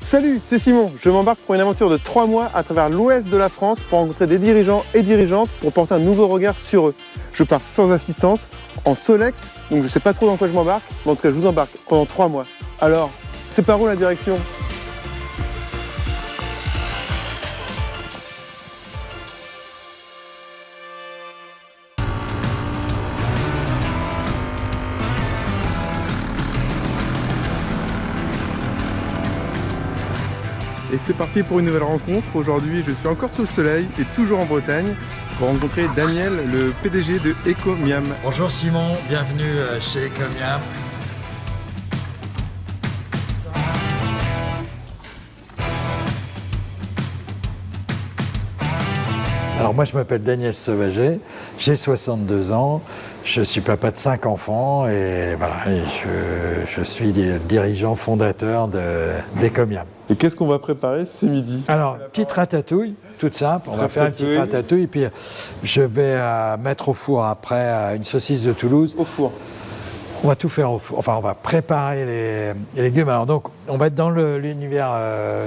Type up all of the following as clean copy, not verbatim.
Salut, c'est Simon. Je m'embarque pour une aventure de 3 mois à travers l'ouest de la France pour rencontrer des dirigeants et dirigeantes pour porter un nouveau regard sur eux. Je pars sans assistance, en Solex, donc je sais pas trop dans quoi je m'embarque, mais en tout cas je vous embarque pendant 3 mois. Alors, c'est par où la direction ? Et c'est parti pour une nouvelle rencontre. Aujourd'hui, je suis encore sous le soleil et toujours en Bretagne pour rencontrer Daniel, le PDG de Ecomiam. Bonjour Simon, bienvenue chez Ecomiam. Alors moi je m'appelle Daniel Sauvaget, j'ai 62 ans, je suis papa de 5 enfants et voilà, et je suis dirigeant fondateur d'Ecomiam. Et qu'est-ce qu'on va préparer ce midi ? Alors, petite ratatouille, toute simple, on va faire une petite ratatouille et puis je vais mettre au four après une saucisse de Toulouse. Au four. On va tout faire au four, enfin on va préparer les légumes. Alors donc on va être dans l'univers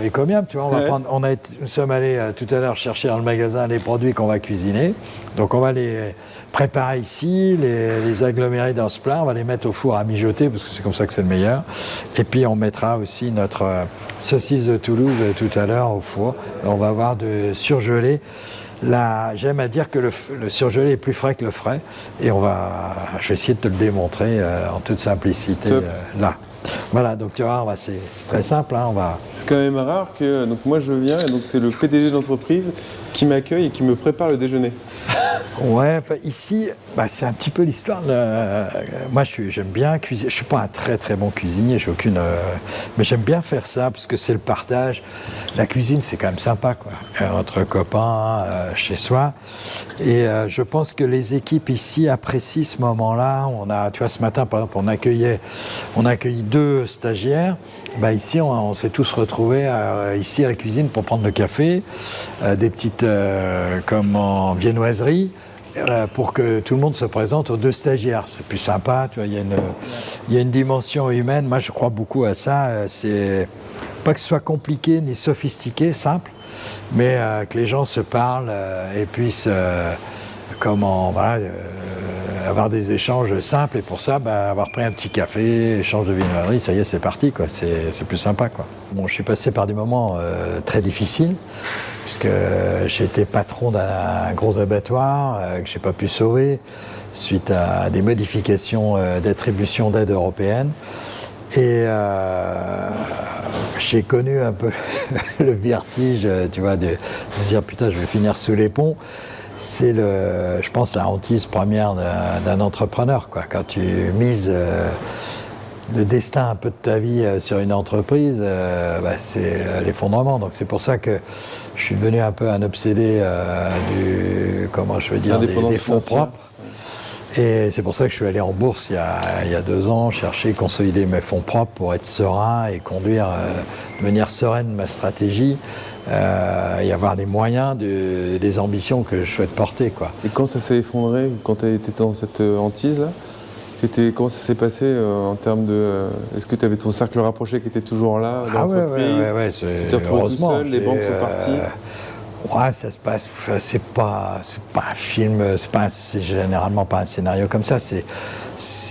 Ecomiam, tu vois, on va prendre, nous sommes allés tout à l'heure chercher dans le magasin les produits qu'on va cuisiner. Donc on va les préparer ici, les agglomérer dans ce plat, on va les mettre au four à mijoter parce que c'est comme ça que c'est le meilleur. Et puis on mettra aussi notre saucisse de Toulouse tout à l'heure au four. On va avoir de surgelé. J'aime à dire que le surgelé est plus frais que le frais et je vais essayer de te le démontrer en toute simplicité là. Voilà, donc tu vois, c'est très simple. Hein, C'est quand même rare que moi je viens et donc c'est le PDG de l'entreprise qui m'accueille et qui me prépare le déjeuner. Ouais, enfin, ici, c'est un petit peu l'histoire. Moi, j'aime bien cuisiner. Je suis pas un très très bon cuisinier, mais j'aime bien faire ça parce que c'est le partage. La cuisine, c'est quand même sympa, quoi. Entre copains, chez soi. Et je pense que les équipes ici apprécient ce moment-là. Tu vois, ce matin, par exemple, on a accueilli 2 stagiaires. Ici, on s'est tous retrouvés ici à la cuisine pour prendre le café, des petites comme en viennoiserie, pour que tout le monde se présente aux 2 stagiaires. C'est plus sympa, tu vois, il y a une dimension humaine. Moi, je crois beaucoup à ça. C'est pas que ce soit compliqué ni sophistiqué, simple, mais que les gens se parlent et puissent avoir des échanges simples. Et pour ça, avoir pris un petit café, échange de viennoiserie, ça y est, c'est parti, quoi. C'est plus sympa, quoi. Bon, je suis passé par des moments très difficiles, puisque j'ai été patron d'un gros abattoir que j'ai pas pu sauver suite à des modifications d'attribution d'aide européenne. Et j'ai connu un peu le vertige, tu vois, de se dire putain, je vais finir sous les ponts. C'est je pense, la hantise première d'un entrepreneur, quoi. Quand tu mises le destin un peu de ta vie sur une entreprise, c'est l'effondrement. Donc c'est pour ça que je suis devenu un peu un obsédé des fonds propres. Et c'est pour ça que je suis allé en bourse il y a 2 ans, chercher, consolider mes fonds propres pour être serein et conduire de manière sereine ma stratégie. Et avoir les moyens des ambitions que je souhaite porter, quoi. Et quand ça s'est effondré, quand tu étais dans cette hantise-là, comment ça s'est passé en termes de... Est-ce que tu avais ton cercle rapproché qui était toujours là dans l'entreprise ? Ouais, tu t'es retrouvé tout seul, les banques sont parties. Ouais, ça se passe. C'est pas un film. C'est généralement pas un scénario comme ça. C'est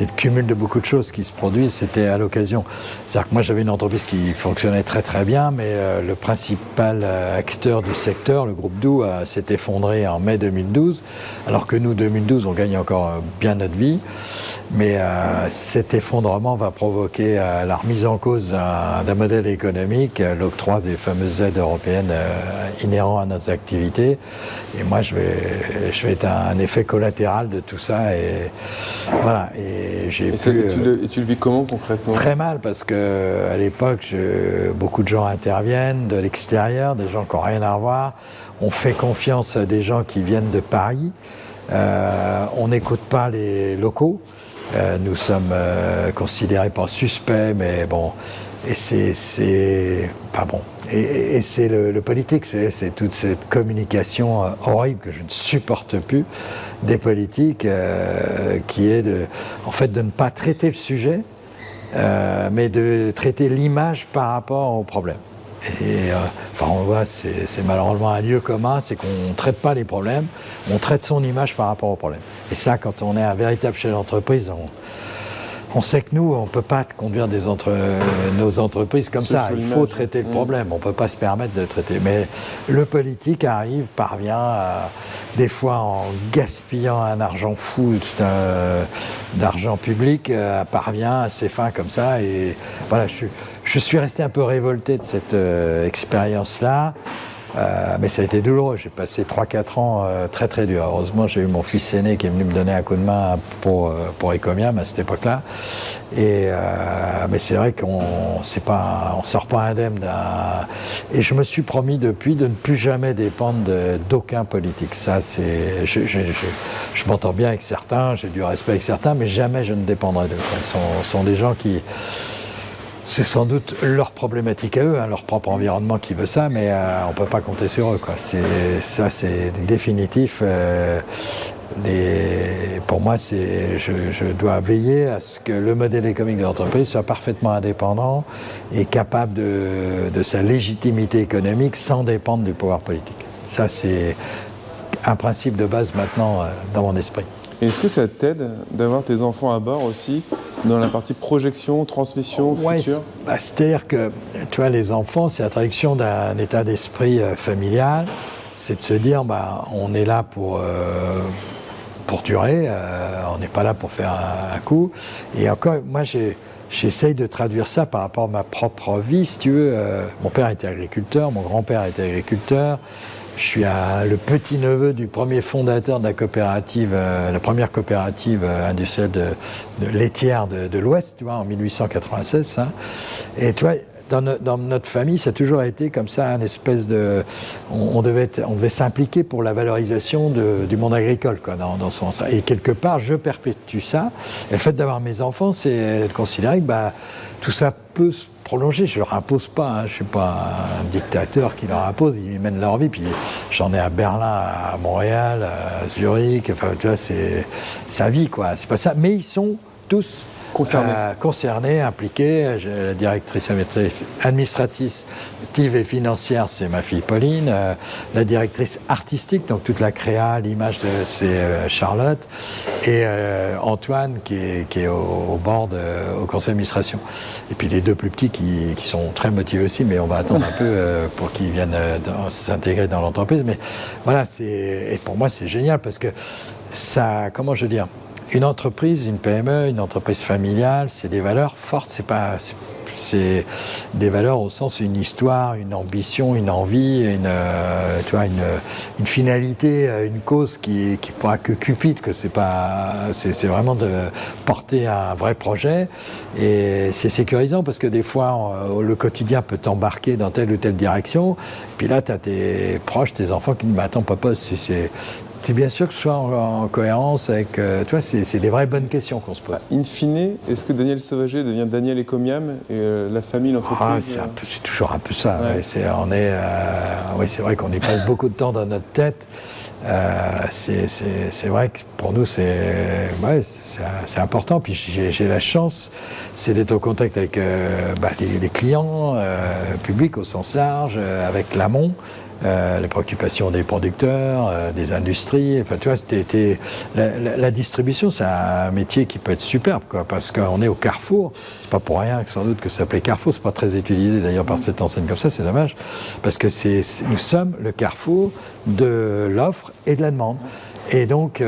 le cumul de beaucoup de choses qui se produisent. C'était à l'occasion. C'est-à-dire que moi, j'avais une entreprise qui fonctionnait très très bien, mais le principal acteur du secteur, le groupe Doux, s'est effondré en mai 2012. Alors que nous, 2012, on gagne encore bien notre vie. Mais cet effondrement va provoquer la remise en cause d'un modèle économique, l'octroi des fameuses aides européennes inhérents à notre activité. Et moi, je vais être un effet collatéral de tout ça. Et voilà. Et tu le vis comment concrètement ? Très mal, parce qu'à l'époque, beaucoup de gens interviennent de l'extérieur, des gens qui n'ont rien à voir. On fait confiance à des gens qui viennent de Paris. On n'écoute pas les locaux. Nous sommes considérés pas suspects, mais bon. Et c'est pas bon. Et c'est le politique, c'est toute cette communication horrible que je ne supporte plus des politiques, qui est de ne pas traiter le sujet, mais de traiter l'image par rapport au problème. Et enfin, on voit, c'est malheureusement un lieu commun, c'est qu'on ne traite pas les problèmes, on traite son image par rapport aux problèmes. Et ça, quand on est un véritable chef d'entreprise, on sait que nous, on ne peut pas conduire nos entreprises comme ça. Il faut traiter le problème. On ne peut pas se permettre de traiter. Mais le politique parvient, des fois en gaspillant un argent fou d'argent public, parvient à ses fins comme ça. Et voilà, je suis resté un peu révolté de cette expérience-là. Mais ça a été douloureux, j'ai passé 3-4 ans très très durs. Heureusement, j'ai eu mon fils aîné qui est venu me donner un coup de main pour Ecomiam à cette époque-là. Mais c'est vrai qu'on sort pas indemne d'un... Et je me suis promis depuis de ne plus jamais dépendre d'aucun politique. Ça, c'est... Je m'entends bien avec certains, j'ai du respect avec certains, mais jamais je ne dépendrai d'eux. Ce sont des gens qui... C'est sans doute leur problématique à eux, leur propre environnement qui veut ça, mais on ne peut pas compter sur eux, quoi. C'est définitif. Pour moi, je dois veiller à ce que le modèle économique de l'entreprise soit parfaitement indépendant et capable de sa légitimité économique sans dépendre du pouvoir politique. Ça, c'est un principe de base maintenant dans mon esprit. Et est-ce que ça t'aide d'avoir tes enfants à bord aussi dans la partie projection, transmission, futur? C'est-à-dire que, tu vois, les enfants, c'est la traduction d'un état d'esprit familial. C'est de se dire, on est là pour durer, on n'est pas là pour faire un coup. Et encore, moi, j'essaye de traduire ça par rapport à ma propre vie, si tu veux. Mon père était agriculteur, mon grand-père était agriculteur. Je suis le petit-neveu du premier fondateur de la coopérative, la première coopérative industrielle de laitière de l'Ouest, tu vois, en 1896. Hein. Et tu vois, dans notre famille, ça a toujours été comme ça, une espèce de... On devait s'impliquer pour la valorisation du monde agricole, quoi, dans son... Et quelque part, je perpétue ça. Et le fait d'avoir mes enfants, c'est de considérer que tout ça peut se prolonger. Je ne leur impose pas, hein. Je ne suis pas un dictateur qui leur impose, ils mènent leur vie. Puis j'en ai à Berlin, à Montréal, à Zurich, enfin, tu vois, c'est sa vie, quoi. C'est pas ça. Mais ils sont tous concernés, impliqués. La directrice administrative et financière, c'est ma fille Pauline. La directrice artistique, donc toute la créa, l'image, c'est Charlotte. Et Antoine, qui est au board, au conseil d'administration. Et puis les deux plus petits qui sont très motivés aussi, mais on va attendre un peu pour qu'ils viennent s'intégrer dans l'entreprise. Mais voilà, et pour moi, c'est génial parce que ça, comment je veux dire, une entreprise, une PME, une entreprise familiale, c'est des valeurs fortes, c'est des valeurs au sens une histoire, une ambition, une envie, une finalité, une cause qui pourra que cupide, que c'est vraiment de porter un vrai projet. Et c'est sécurisant parce que des fois, le quotidien peut t'embarquer dans telle ou telle direction. Puis là, tu as tes proches, tes enfants qui disent « Attends, papa, c'est bien sûr que ce soit en cohérence avec... tu vois, c'est des vraies bonnes questions qu'on se pose. In fine, est-ce que Daniel Sauvager devient Daniel Ecomiam et la famille, l'entreprise c'est toujours un peu ça. Ouais. C'est vrai qu'on y passe beaucoup de temps dans notre tête. C'est vrai que pour nous, c'est important. Puis j'ai la chance, c'est d'être au contact avec les clients publics au sens large, avec l'amont. Les préoccupations des producteurs, des industries. Enfin, tu vois, la distribution, c'est un métier qui peut être superbe, quoi, parce qu'on est au carrefour. C'est pas pour rien que sans doute que ça s'appelait Carrefour. C'est pas très utilisé d'ailleurs par cette enseigne comme ça. C'est dommage, parce que nous sommes le carrefour de l'offre et de la demande. Et donc,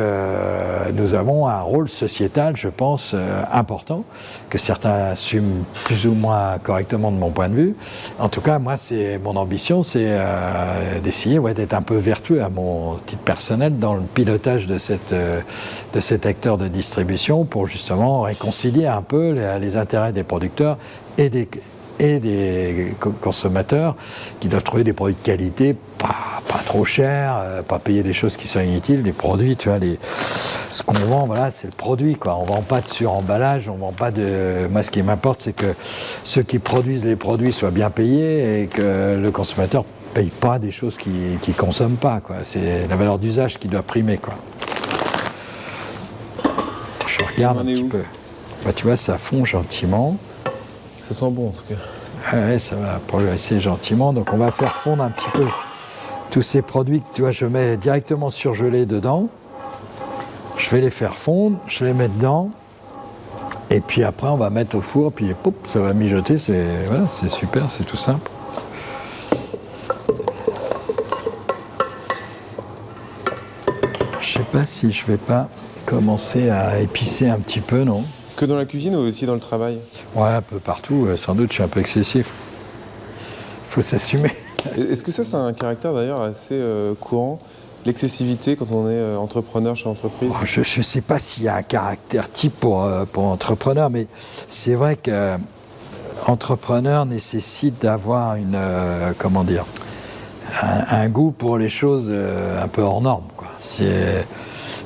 nous avons un rôle sociétal, je pense, important, que certains assument plus ou moins correctement de mon point de vue. En tout cas, moi, mon ambition, c'est d'essayer d'être un peu vertueux à mon titre personnel dans le pilotage de cet acteur de distribution pour justement réconcilier un peu les intérêts des producteurs et des consommateurs qui doivent trouver des produits de qualité, pas trop chers, pas payer des choses qui sont inutiles. Les produits, tu vois, ce qu'on vend, voilà, c'est le produit, quoi. On vend pas de suremballage, on vend pas de... Moi, ce qui m'importe, c'est que ceux qui produisent les produits soient bien payés et que le consommateur paye pas des choses qu'il consomme pas, quoi. C'est la valeur d'usage qui doit primer, quoi. Je regarde un petit peu. Tu vois, ça fond gentiment. Ça sent bon, en tout cas. Ouais, ça va progresser gentiment. Donc on va faire fondre un petit peu tous ces produits que tu vois, je mets directement surgelés dedans. Je vais les faire fondre, je les mets dedans. Et puis après on va mettre au four, puis pop, ça va mijoter. Voilà, c'est super, c'est tout simple. Je sais pas si je vais pas commencer à épicer un petit peu, non? Que dans la cuisine ou aussi dans le travail? Ouais, un peu partout. Sans doute, je suis un peu excessif. Il faut s'assumer. Est-ce que ça, c'est un caractère d'ailleurs assez courant, l'excessivité quand on est entrepreneur chez l'entreprise? Je ne sais pas s'il y a un caractère type pour entrepreneur, mais c'est vrai qu'entrepreneur nécessite d'avoir comment dire, un goût pour les choses un peu hors normes, quoi. C'est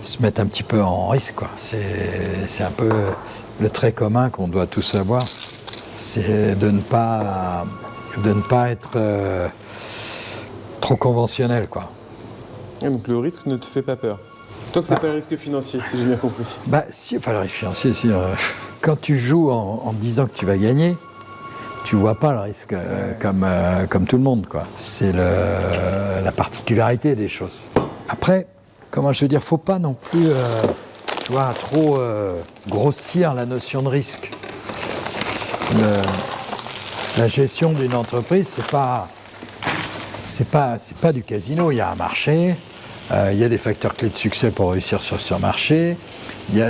se mettre un petit peu en risque, quoi. C'est un peu le trait commun qu'on doit tous avoir, c'est de ne pas être trop conventionnel, quoi. Et donc le risque ne te fait pas peur? Tant que c'est pas le risque financier, si j'ai bien compris. Bah si, enfin le risque financier, si. Quand tu joues en disant que tu vas gagner, tu vois pas le risque comme tout le monde, quoi. C'est la particularité des choses. Après, comment je veux dire, faut pas non plus tu vois, trop grossir la notion de risque. La gestion d'une entreprise, c'est pas du casino. Il y a un marché, il y a des facteurs clés de succès pour réussir sur ce marché, il y a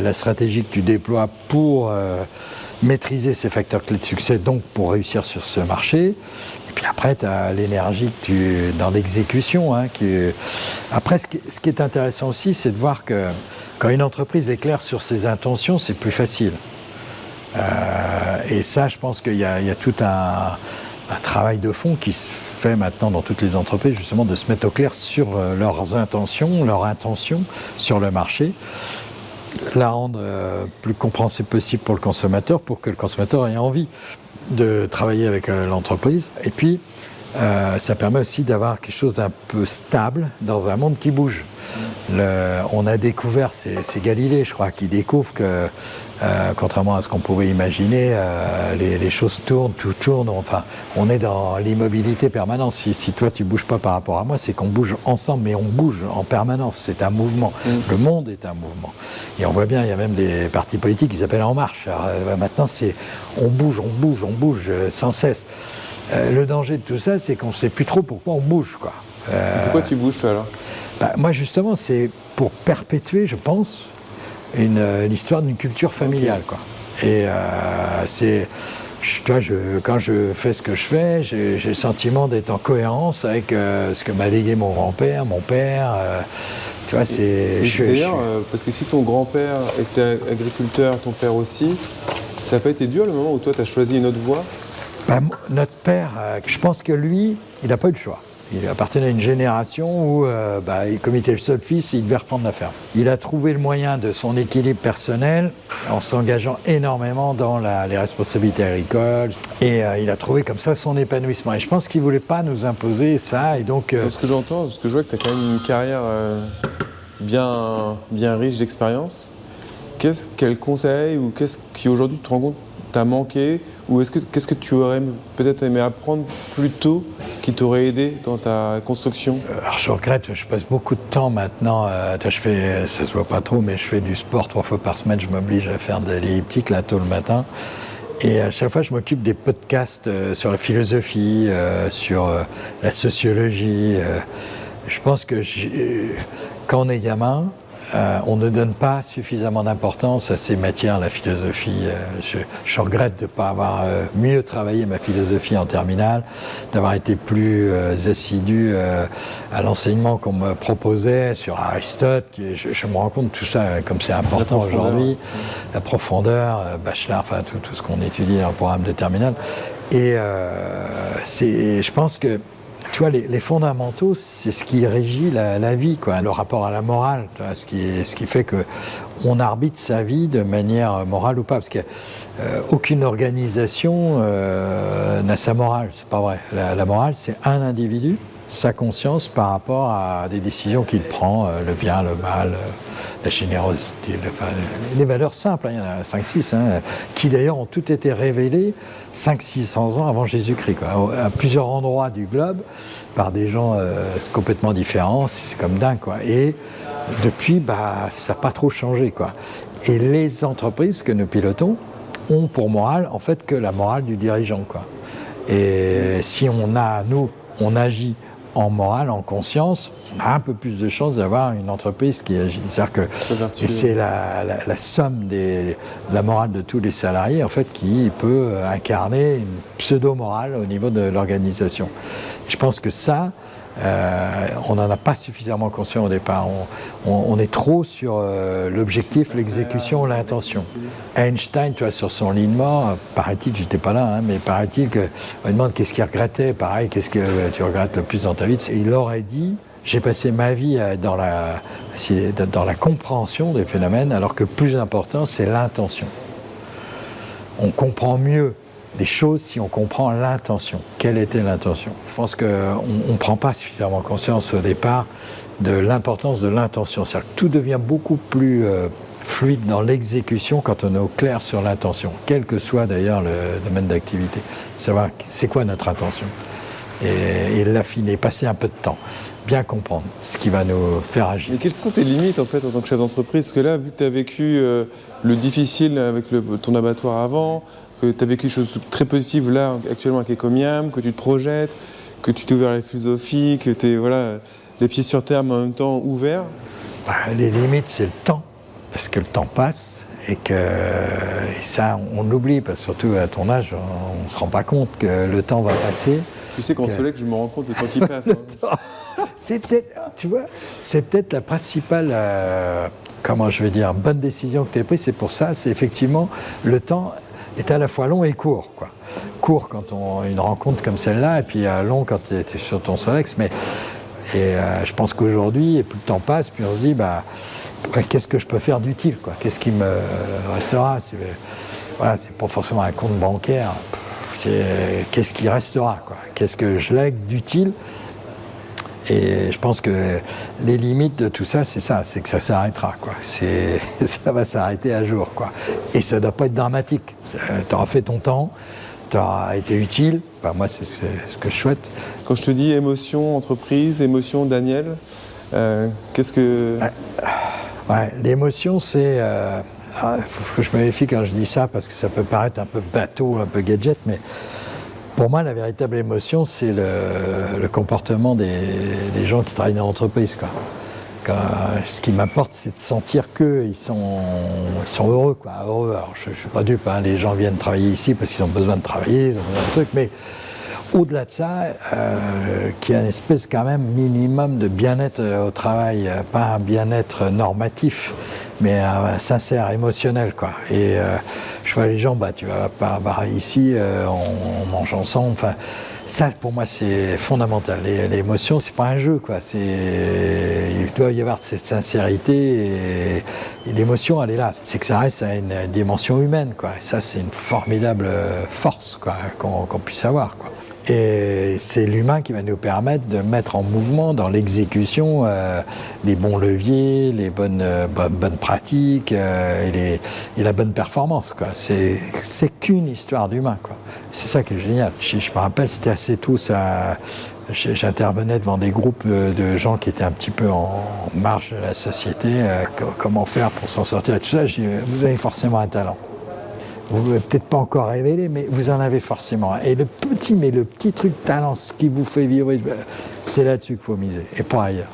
la stratégie que tu déploies pour maîtriser ces facteurs clés de succès, donc pour réussir sur ce marché. Et puis après, tu as l'énergie dans l'exécution. Après, ce qui est intéressant aussi, c'est de voir que quand une entreprise est claire sur ses intentions, c'est plus facile. Et ça, je pense qu'il y a tout un travail de fond qui se fait maintenant dans toutes les entreprises, justement, de se mettre au clair sur leurs intentions, leur intention sur le marché, la rendre plus compréhensible possible pour le consommateur, pour que le consommateur ait envie de travailler avec l'entreprise. Et puis, ça permet aussi d'avoir quelque chose d'un peu stable dans un monde qui bouge. On a découvert, c'est Galilée, je crois, qui découvre que, contrairement à ce qu'on pouvait imaginer, les choses tournent, tout tourne. Enfin, on est dans l'immobilité permanente. Si toi, tu ne bouges pas par rapport à moi, c'est qu'on bouge ensemble, mais on bouge en permanence. C'est un mouvement. Le monde est un mouvement. Et on voit bien, il y a même des partis politiques qui s'appellent En Marche. Alors, maintenant, on bouge sans cesse. Le danger de tout ça, c'est qu'on ne sait plus trop pourquoi on bouge, quoi. Pourquoi tu bouges, toi, alors? Moi, justement, c'est pour perpétuer, je pense, l'histoire d'une culture familiale, quoi. Et quand je fais ce que je fais, j'ai le sentiment d'être en cohérence avec ce que m'a légué mon grand-père, mon père. Tu vois, D'ailleurs, parce que si ton grand-père était agriculteur, ton père aussi, ça n'a pas été dur le moment où toi, tu as choisi une autre voie? Notre père, je pense que lui, il n'a pas eu le choix. Il appartenait à une génération où, comme il était le seul fils, il devait reprendre la ferme. Il a trouvé le moyen de son équilibre personnel en s'engageant énormément dans les responsabilités agricoles. Et il a trouvé comme ça son épanouissement. Et je pense qu'il ne voulait pas nous imposer ça. Et donc, ce que j'entends, ce que je vois, que tu as quand même une carrière bien riche d'expérience. Quel conseil ou qu'est-ce qui aujourd'hui tu te rends compte t'a manqué? Ou qu'est-ce que tu aurais peut-être aimé apprendre plus tôt qui t'aurait aidé dans ta construction? Alors je regrette, je passe beaucoup de temps maintenant, ça se voit pas trop, mais je fais du sport 3 fois par semaine, je m'oblige à faire de l'elliptique là tôt le matin. Et à chaque fois, je m'occupe des podcasts sur la philosophie, sur la sociologie. Je pense que quand on est gamin, on ne donne pas suffisamment d'importance à ces matières, la philosophie. Je regrette de ne pas avoir mieux travaillé ma philosophie en terminale, d'avoir été plus assidu à l'enseignement qu'on me proposait sur Aristote. Je me rends compte de tout ça, comme c'est important aujourd'hui, la profondeur, Bachelard, enfin tout ce qu'on étudie dans le programme de terminale. Et je pense que tu vois, les fondamentaux, c'est ce qui régit la vie, quoi, le rapport à la morale, tu vois, ce qui fait qu'on arbitre sa vie de manière morale ou pas. Parce qu'aucune organisation n'a sa morale, c'est pas vrai. La morale, c'est un individu, sa conscience par rapport à des décisions qu'il prend, le bien, le mal, la générosité, les valeurs simples, il y en a 5-6, qui d'ailleurs ont toutes été révélées 500-600 ans avant Jésus-Christ, à plusieurs endroits du globe, par des gens complètement différents, c'est comme dingue, quoi. Et depuis, ça n'a pas trop changé, quoi. Et les entreprises que nous pilotons ont pour morale, en fait, que la morale du dirigeant, quoi. Et si on agit en morale, en conscience, on a un peu plus de chances d'avoir une entreprise qui agit. C'est-à-dire que c'est la somme de la morale de tous les salariés, en fait, qui peut incarner une pseudo-morale au niveau de l'organisation. Je pense que ça, on n'en a pas suffisamment conscience au départ. On est trop sur l'objectif, l'exécution, l'intention. Einstein, tu vois, sur son lit de mort, paraît-il, j'étais pas là, mais paraît-il qu'on lui demande qu'est-ce qu'il regrettait, pareil, qu'est-ce que tu regrettes le plus dans ta vie. Et il aurait dit, j'ai passé ma vie dans la compréhension des phénomènes, alors que le plus important, c'est l'intention. On comprend mieux les choses si on comprend l'intention. Quelle était l'intention? Je pense qu'on ne prend pas suffisamment conscience au départ de l'importance de l'intention. C'est-à-dire que tout devient beaucoup plus fluide dans l'exécution quand on est au clair sur l'intention, quel que soit d'ailleurs le domaine d'activité. Savoir c'est quoi notre intention et l'affiner, passer un peu de temps, bien comprendre ce qui va nous faire agir. Et quelles sont tes limites en fait en tant que chef d'entreprise? Parce que là, vu que tu as vécu le difficile avec ton abattoir avant, que tu as vécu quelque chose de très positif là actuellement avec Ecomiam, que tu te projettes, que tu t'es ouvert à la philosophie, que tu es les pieds sur terre mais en même temps ouverts. Les limites, c'est le temps, parce que le temps passe et ça, on l'oublie, parce que surtout à ton âge, on ne se rend pas compte que le temps va passer. Tu sais qu'en Solex, je me rends compte du temps qui passe. C'est peut-être, tu vois, c'est peut-être la principale, bonne décision que tu as prise. C'est pour ça, c'est effectivement le temps est à la fois long et court, quoi. Court quand une rencontre comme celle-là, et puis long quand tu es sur ton Solex. Je pense qu'aujourd'hui, plus le temps passe, puis on se dit, qu'est-ce que je peux faire d'utile, quoi? Qu'est-ce qui me restera? C'est pas forcément un compte bancaire. Qu'est-ce qui restera, quoi? Qu'est-ce que je lègue d'utile? Et je pense que les limites de tout ça, c'est que ça s'arrêtera, quoi. Ça va s'arrêter à jour, quoi. Et ça ne doit pas être dramatique. Tu auras fait ton temps, tu auras été utile. Moi, c'est ce que je souhaite. Quand je te dis émotion, entreprise, émotion, Daniel, qu'est-ce que... L'émotion, c'est... faut que je me méfie quand je dis ça, parce que ça peut paraître un peu bateau, un peu gadget, mais pour moi, la véritable émotion, c'est le comportement des gens qui travaillent dans l'entreprise, quoi. Ce qui m'importe, c'est de sentir qu'ils sont heureux, quoi. Heureux. Alors, je ne suis pas dupe, les gens viennent travailler ici parce qu'ils ont besoin de travailler, ils ont besoin de trucs, mais au-delà de ça, qu'il y a une espèce quand même minimum de bien-être au travail, pas un bien-être normatif, mais un sincère, émotionnel, quoi. Et je vois les gens, tu vas pas avoir ici, on mange ensemble, enfin, ça pour moi c'est fondamental. L'émotion, c'est pas un jeu, quoi. Il doit y avoir cette sincérité et l'émotion, elle est là. C'est que ça reste à une dimension humaine, quoi. Et ça, c'est une formidable force, quoi, qu'on puisse avoir, quoi. Et c'est l'humain qui va nous permettre de mettre en mouvement dans l'exécution les bons leviers, les bonnes pratiques et la bonne performance, quoi. C'est qu'une histoire d'humain, quoi. C'est ça qui est génial. Je me rappelle, c'était assez tôt, j'intervenais devant des groupes de gens qui étaient un petit peu en marge de la société. Comment faire pour s'en sortir et tout ça. Je dis, vous avez forcément un talent. Vous ne l'avez peut-être pas encore révélé, mais vous en avez forcément. Et le petit truc talent, ce qui vous fait vivre, c'est là-dessus qu'il faut miser, et pas ailleurs.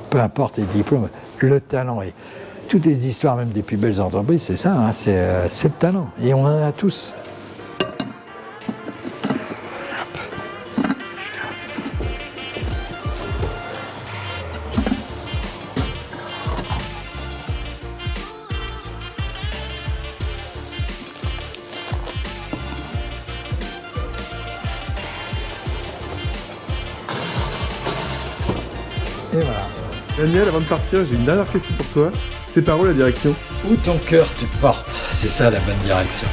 Peu importe les diplômes, le talent. Et toutes les histoires, même des plus belles entreprises, c'est ça, c'est le talent. Et on en a tous. Et voilà. Daniel, avant de partir, j'ai une dernière question pour toi. C'est par où la direction? Où ton cœur te porte, c'est ça la bonne direction.